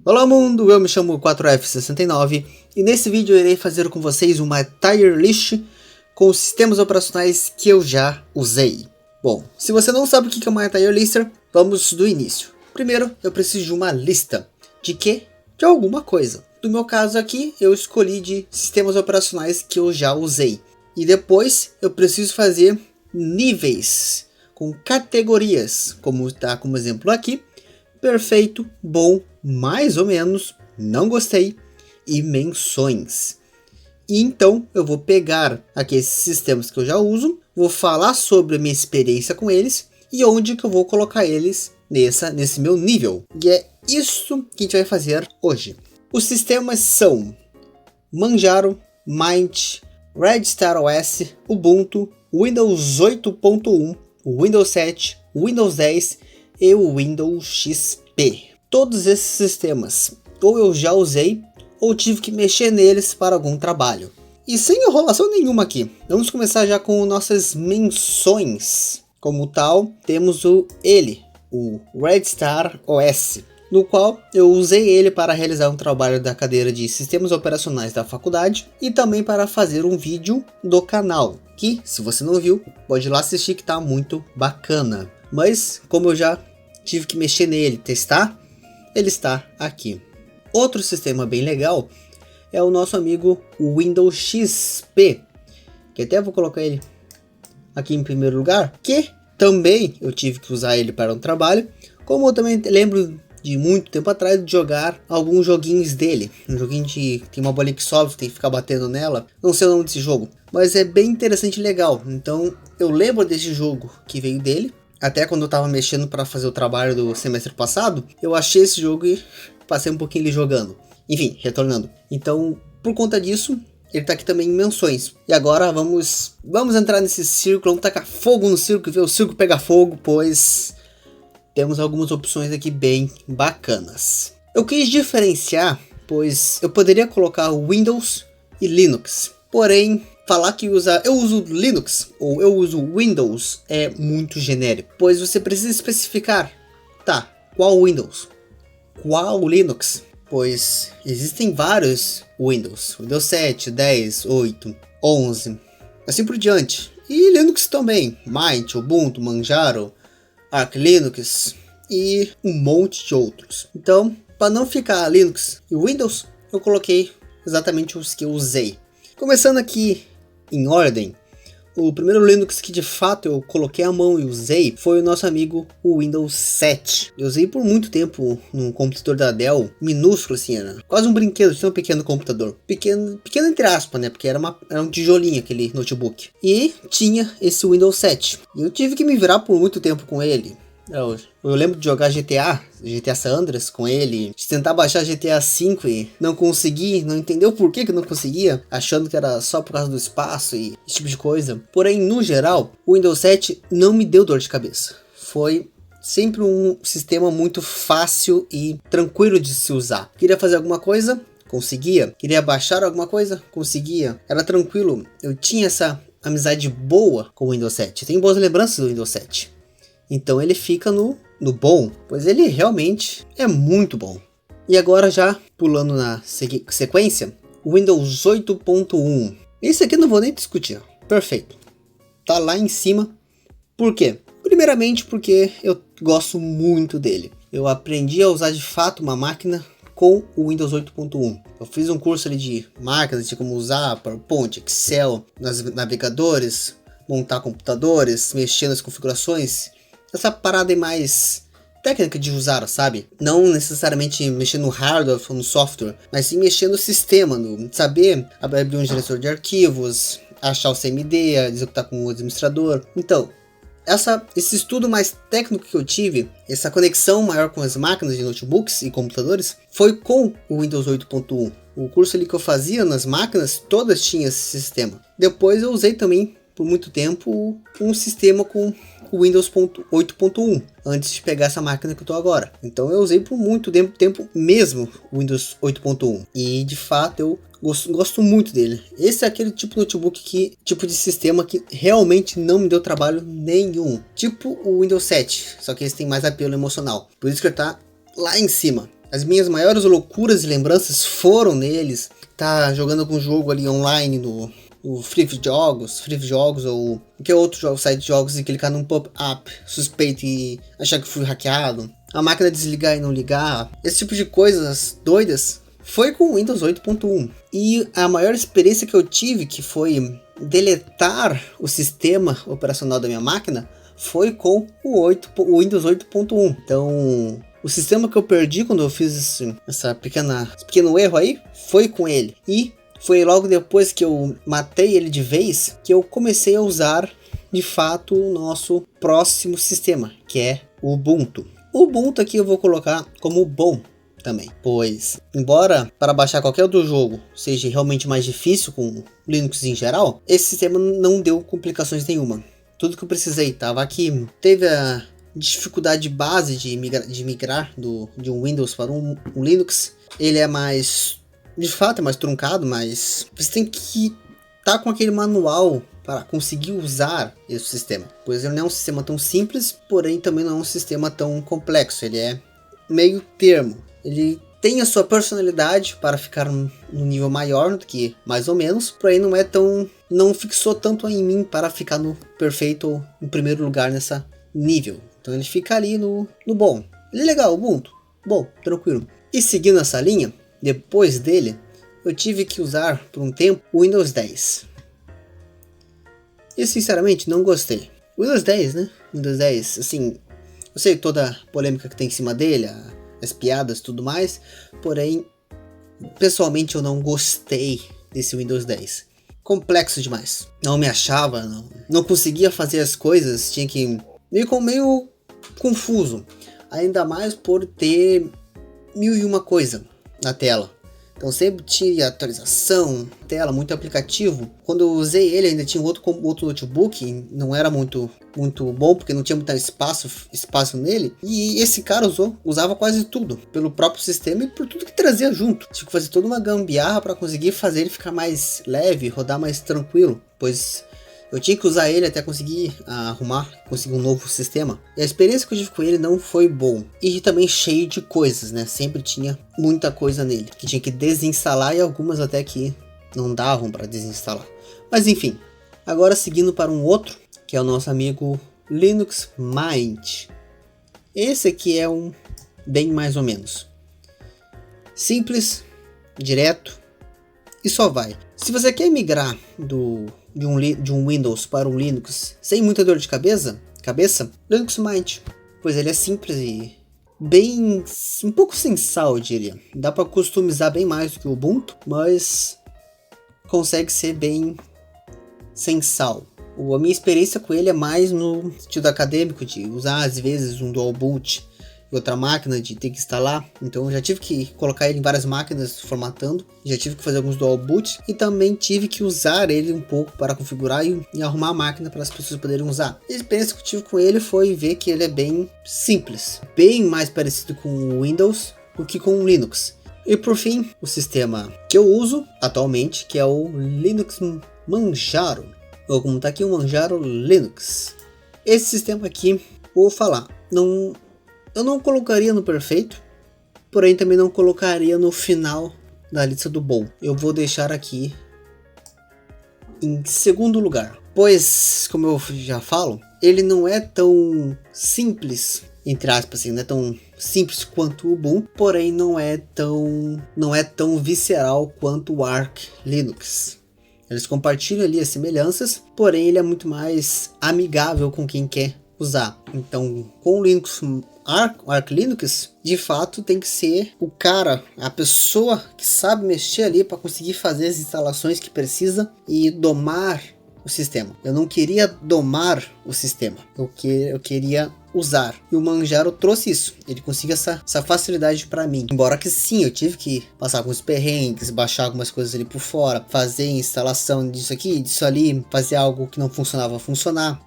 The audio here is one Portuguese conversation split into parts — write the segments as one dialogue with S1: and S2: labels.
S1: Olá mundo, eu me chamo 4F69 e nesse vídeo eu irei fazer com vocês uma tier list com os sistemas operacionais que eu já usei. Bom, se você não sabe o que é uma tier list, vamos do início. Primeiro, eu preciso de uma lista. De quê? De alguma coisa. No meu caso aqui, eu escolhi de sistemas operacionais que eu já usei. E depois, eu preciso fazer níveis com categorias, como está como exemplo aqui. Perfeito, bom, mais ou menos, não gostei e menções. E então eu vou pegar aqui esses sistemas que eu já uso, vou falar sobre a minha experiência com eles e onde que eu vou colocar eles nesse meu nível. E é isso que a gente vai fazer hoje. Os sistemas são Manjaro, Mint, Red Star OS, Ubuntu, Windows 8.1, Windows 7, Windows 10 e o Windows XP. Todos esses sistemas ou eu já usei ou tive que mexer neles para algum trabalho. E sem enrolação nenhuma aqui, vamos começar já com nossas menções. Como tal, temos o Red Star OS, no qual eu usei ele para realizar um trabalho da cadeira de sistemas operacionais da faculdade e também para fazer um vídeo do canal, que se você não viu, pode ir lá assistir que tá muito bacana. Mas como eu já tive que mexer nele, testar, ele está aqui. Outro sistema bem legal é o nosso amigo Windows XP, que até vou colocar ele aqui em primeiro lugar, que também eu tive que usar ele para um trabalho, como eu também lembro de muito tempo atrás de jogar alguns joguinhos dele. Um joguinho de tem uma bolinha que sobe, tem que ficar batendo nela, não sei o nome desse jogo, mas é bem interessante e legal. Então eu lembro desse jogo que veio dele. Até quando eu tava mexendo para fazer o trabalho do semestre passado, eu achei esse jogo e passei um pouquinho ali jogando. Enfim, retornando. Então, por conta disso, ele tá aqui também em menções. E agora vamos entrar nesse círculo, vamos tacar fogo no círculo, ver o círculo pegar fogo, pois temos algumas opções aqui bem bacanas. Eu quis diferenciar, pois eu poderia colocar Windows e Linux. Porém, falar que eu uso Linux ou eu uso Windows é muito genérico, pois você precisa especificar, tá, qual Windows, qual Linux, pois existem vários Windows 7, 10, 8, 11, assim por diante, e Linux também, Mint, Ubuntu, Manjaro, Arch Linux e um monte de outros. Então, para não ficar Linux e Windows, eu coloquei exatamente os que eu usei. Começando aqui em ordem, o primeiro Linux que de fato eu coloquei a mão e usei foi o nosso amigo o Windows 7. Eu usei por muito tempo num computador da Dell, minúsculo assim, era quase um brinquedo, tinha um pequeno computador. Pequeno entre aspas, né, porque era um tijolinho aquele notebook. E tinha esse Windows 7. E eu tive que me virar por muito tempo com ele. Eu lembro de jogar GTA San Andreas com ele, de tentar baixar GTA V e não consegui, não entendeu por que eu não conseguia, achando que era só por causa do espaço e esse tipo de coisa. Porém, no geral, o Windows 7 não me deu dor de cabeça. Foi sempre um sistema muito fácil e tranquilo de se usar. Queria fazer alguma coisa? Conseguia. Queria baixar alguma coisa? Conseguia. Era tranquilo. Eu tinha essa amizade boa com o Windows 7. Eu tenho boas lembranças do Windows 7. Então ele fica no bom, pois ele realmente é muito bom. E agora já pulando na sequência, o Windows 8.1. Esse aqui eu não vou nem discutir, perfeito. Tá lá em cima. Por quê? Primeiramente porque eu gosto muito dele. Eu aprendi a usar de fato uma máquina com o Windows 8.1. Eu fiz um curso ali de máquinas, de como usar PowerPoint, Excel, nos navegadores, montar computadores, mexer nas configurações. Essa parada é mais técnica de usar, sabe? Não necessariamente mexer no hardware ou no software, mas sim mexer no sistema, saber abrir um gerenciador de arquivos, achar o CMD, executar com o administrador. Então, esse estudo mais técnico que eu tive, essa conexão maior com as máquinas de notebooks e computadores, foi com o Windows 8.1. O curso ali que eu fazia nas máquinas, todas tinham esse sistema. Depois eu usei também por muito tempo um sistema com o Windows 8.1 antes de pegar essa máquina que eu tô agora. Então eu usei por muito tempo mesmo o Windows 8.1 e de fato eu gosto muito dele. Esse é aquele tipo de notebook tipo de sistema que realmente não me deu trabalho nenhum, tipo o Windows 7, só que esse tem mais apelo emocional, por isso que ele tá lá em cima. As minhas maiores loucuras e lembranças foram neles. Tá jogando com um jogo ali online no Free Jogos ou qualquer outro jogo, site de jogos, e clicar num pop-up suspeito e achar que fui hackeado. A máquina desligar e não ligar. Esse tipo de coisas doidas foi com o Windows 8.1. E a maior experiência que eu tive, que foi deletar o sistema operacional da minha máquina, foi com o Windows 8.1. Então, o sistema que eu perdi quando eu fiz esse pequeno erro aí, foi com ele. E foi logo depois que eu matei ele de vez, que eu comecei a usar, de fato, o nosso próximo sistema, que é o Ubuntu. O Ubuntu aqui eu vou colocar como bom também, pois, embora para baixar qualquer outro jogo seja realmente mais difícil com Linux em geral, esse sistema não deu complicações nenhuma. Tudo que eu precisei estava aqui. Teve a dificuldade base de migrar de um Windows para um Linux. Ele é mais, de fato, é mais truncado, mas você tem que estar com aquele manual para conseguir usar esse sistema, pois ele não é um sistema tão simples, porém também não é um sistema tão complexo. Ele é meio termo. Ele tem a sua personalidade para ficar num nível maior do que mais ou menos, porém não fixou tanto em mim para ficar no perfeito ou em primeiro lugar nessa nível. Então ele fica ali no bom. Ele é legal, Ubuntu, bom, tranquilo. E seguindo essa linha, depois dele, eu tive que usar por um tempo o Windows 10. E sinceramente não gostei. Windows 10, né? Windows 10, assim, eu sei toda a polêmica que tem em cima dele, as piadas e tudo mais, porém, pessoalmente eu não gostei desse Windows 10. Complexo demais. Não me achava, não conseguia fazer as coisas, tinha que... meio confuso. Ainda mais por ter 1001 coisa na tela. Então sempre tinha atualização, tela, muito aplicativo. Quando eu usei ele ainda tinha outro notebook, não era muito bom porque não tinha muito espaço nele. E esse cara usava quase tudo, pelo próprio sistema e por tudo que trazia junto. Tive que fazer toda uma gambiarra para conseguir fazer ele ficar mais leve, rodar mais tranquilo, pois eu tinha que usar ele até conseguir conseguir um novo sistema. E a experiência que eu tive com ele não foi bom. E também cheio de coisas, né? Sempre tinha muita coisa nele, que tinha que desinstalar e algumas até que não davam para desinstalar. Mas enfim, agora seguindo para um outro, que é o nosso amigo Linux Mint. Esse aqui é um bem mais ou menos. Simples, direto e só vai. Se você quer migrar de um Windows para um Linux sem muita dor de cabeça, Linux Mint, pois ele é simples e um pouco sem sal, eu diria. Dá para customizar bem mais do que o Ubuntu, mas consegue ser bem sem sal. A minha experiência com ele é mais no sentido acadêmico, de usar às vezes um dual boot e outra máquina, de ter que instalar. Então eu já tive que colocar ele em várias máquinas formatando, já tive que fazer alguns dual boot e também tive que usar ele um pouco para configurar e arrumar a máquina para as pessoas poderem usar. A experiência que eu tive com ele foi ver que ele é bem simples, bem mais parecido com o Windows do que com o Linux. E por fim, o sistema que eu uso atualmente, que é o Linux Manjaro, ou como tá aqui, o Manjaro Linux. Esse sistema aqui, vou falar, eu não colocaria no perfeito, porém também não colocaria no final da lista do bom. Eu vou deixar aqui em segundo lugar, pois, como eu já falo, ele não é tão simples, entre aspas, assim, não é tão simples quanto o Ubuntu, porém não é tão visceral quanto o Arch Linux. Eles compartilham ali as semelhanças, porém ele é muito mais amigável com quem quer usar. Então, com o Linux Arch Linux, de fato tem que ser o cara, a pessoa que sabe mexer ali para conseguir fazer as instalações que precisa e domar o sistema. Eu não queria domar o sistema, eu queria usar. E o Manjaro trouxe isso. Ele conseguiu essa facilidade para mim. Embora que sim, eu tive que passar alguns perrengues, baixar algumas coisas ali por fora, fazer instalação disso aqui, disso ali, fazer algo que não funcionava funcionar.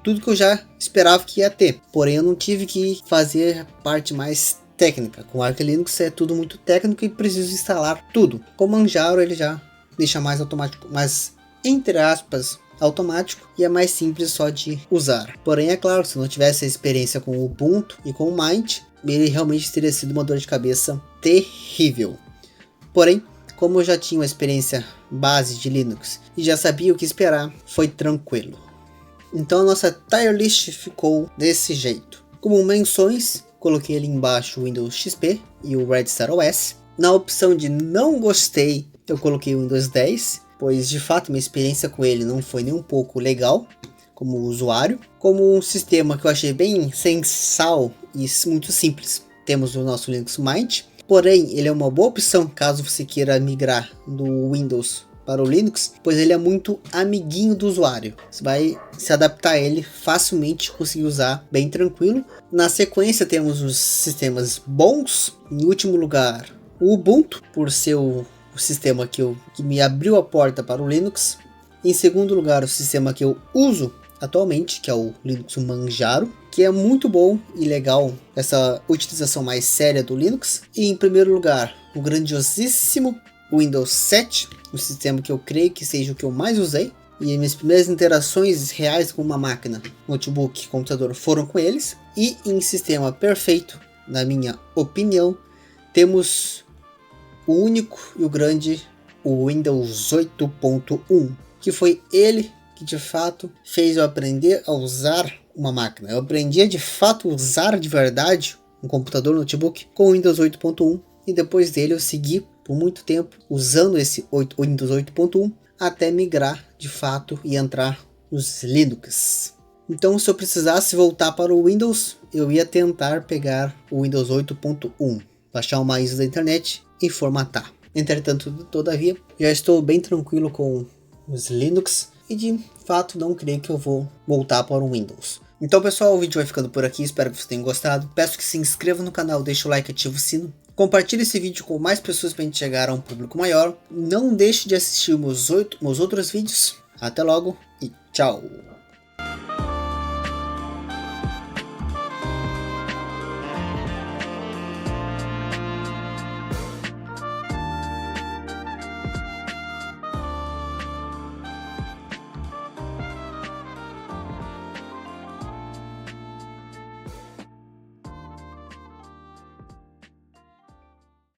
S1: Tudo que eu já esperava que ia ter. Porém, eu não tive que fazer a parte mais técnica. Com o Arch Linux é tudo muito técnico e preciso instalar tudo. Com o Manjaro ele já deixa mais automático, mais entre aspas, automático, e é mais simples só de usar. Porém, é claro, se não tivesse a experiência com o Ubuntu e com o Mint, ele realmente teria sido uma dor de cabeça terrível. Porém, como eu já tinha uma experiência base de Linux e já sabia o que esperar, foi tranquilo. Então a nossa tier list ficou desse jeito. Como menções, coloquei ali embaixo o Windows XP e o Red Star OS. Na opção de não gostei, eu coloquei o Windows 10, pois de fato minha experiência com ele não foi nem um pouco legal como usuário. Como um sistema que eu achei bem sem sal e muito simples, temos o nosso Linux Mint. Porém, ele é uma boa opção caso você queira migrar do Windows para o Linux, pois ele é muito amiguinho do usuário. Você vai se adaptar a ele facilmente, conseguir usar bem tranquilo. Na sequência temos os sistemas bons. Em último lugar, o Ubuntu, por ser o sistema que me abriu a porta para o Linux. Em segundo lugar, o sistema que eu uso atualmente, que é o Linux Manjaro, que é muito bom e legal essa utilização mais séria do Linux. E em primeiro lugar, o grandiosíssimo Windows 7, o sistema que eu creio que seja o que eu mais usei. E minhas primeiras interações reais com uma máquina, notebook, computador foram com eles. E em sistema perfeito, na minha opinião, temos o único e o grande, o Windows 8.1, que foi ele que de fato fez eu aprender a usar uma máquina. Eu aprendi de fato a usar de verdade um computador, notebook com o Windows 8.1 e depois dele eu segui por muito tempo usando esse Windows 8.1 até migrar de fato e entrar nos Linux. Então, se eu precisasse voltar para o Windows, eu ia tentar pegar o Windows 8.1, baixar uma ISO da internet e formatar. Entretanto, todavia, já estou bem tranquilo com os Linux e de fato não creio que eu vou voltar para o Windows. Então pessoal, o vídeo vai ficando por aqui, espero que vocês tenham gostado. Peço que se inscreva no canal, deixe o like e ative o sino. Compartilhe esse vídeo com mais pessoas para a gente chegar a um público maior. Não deixe de assistir meus outros vídeos. Até logo e tchau!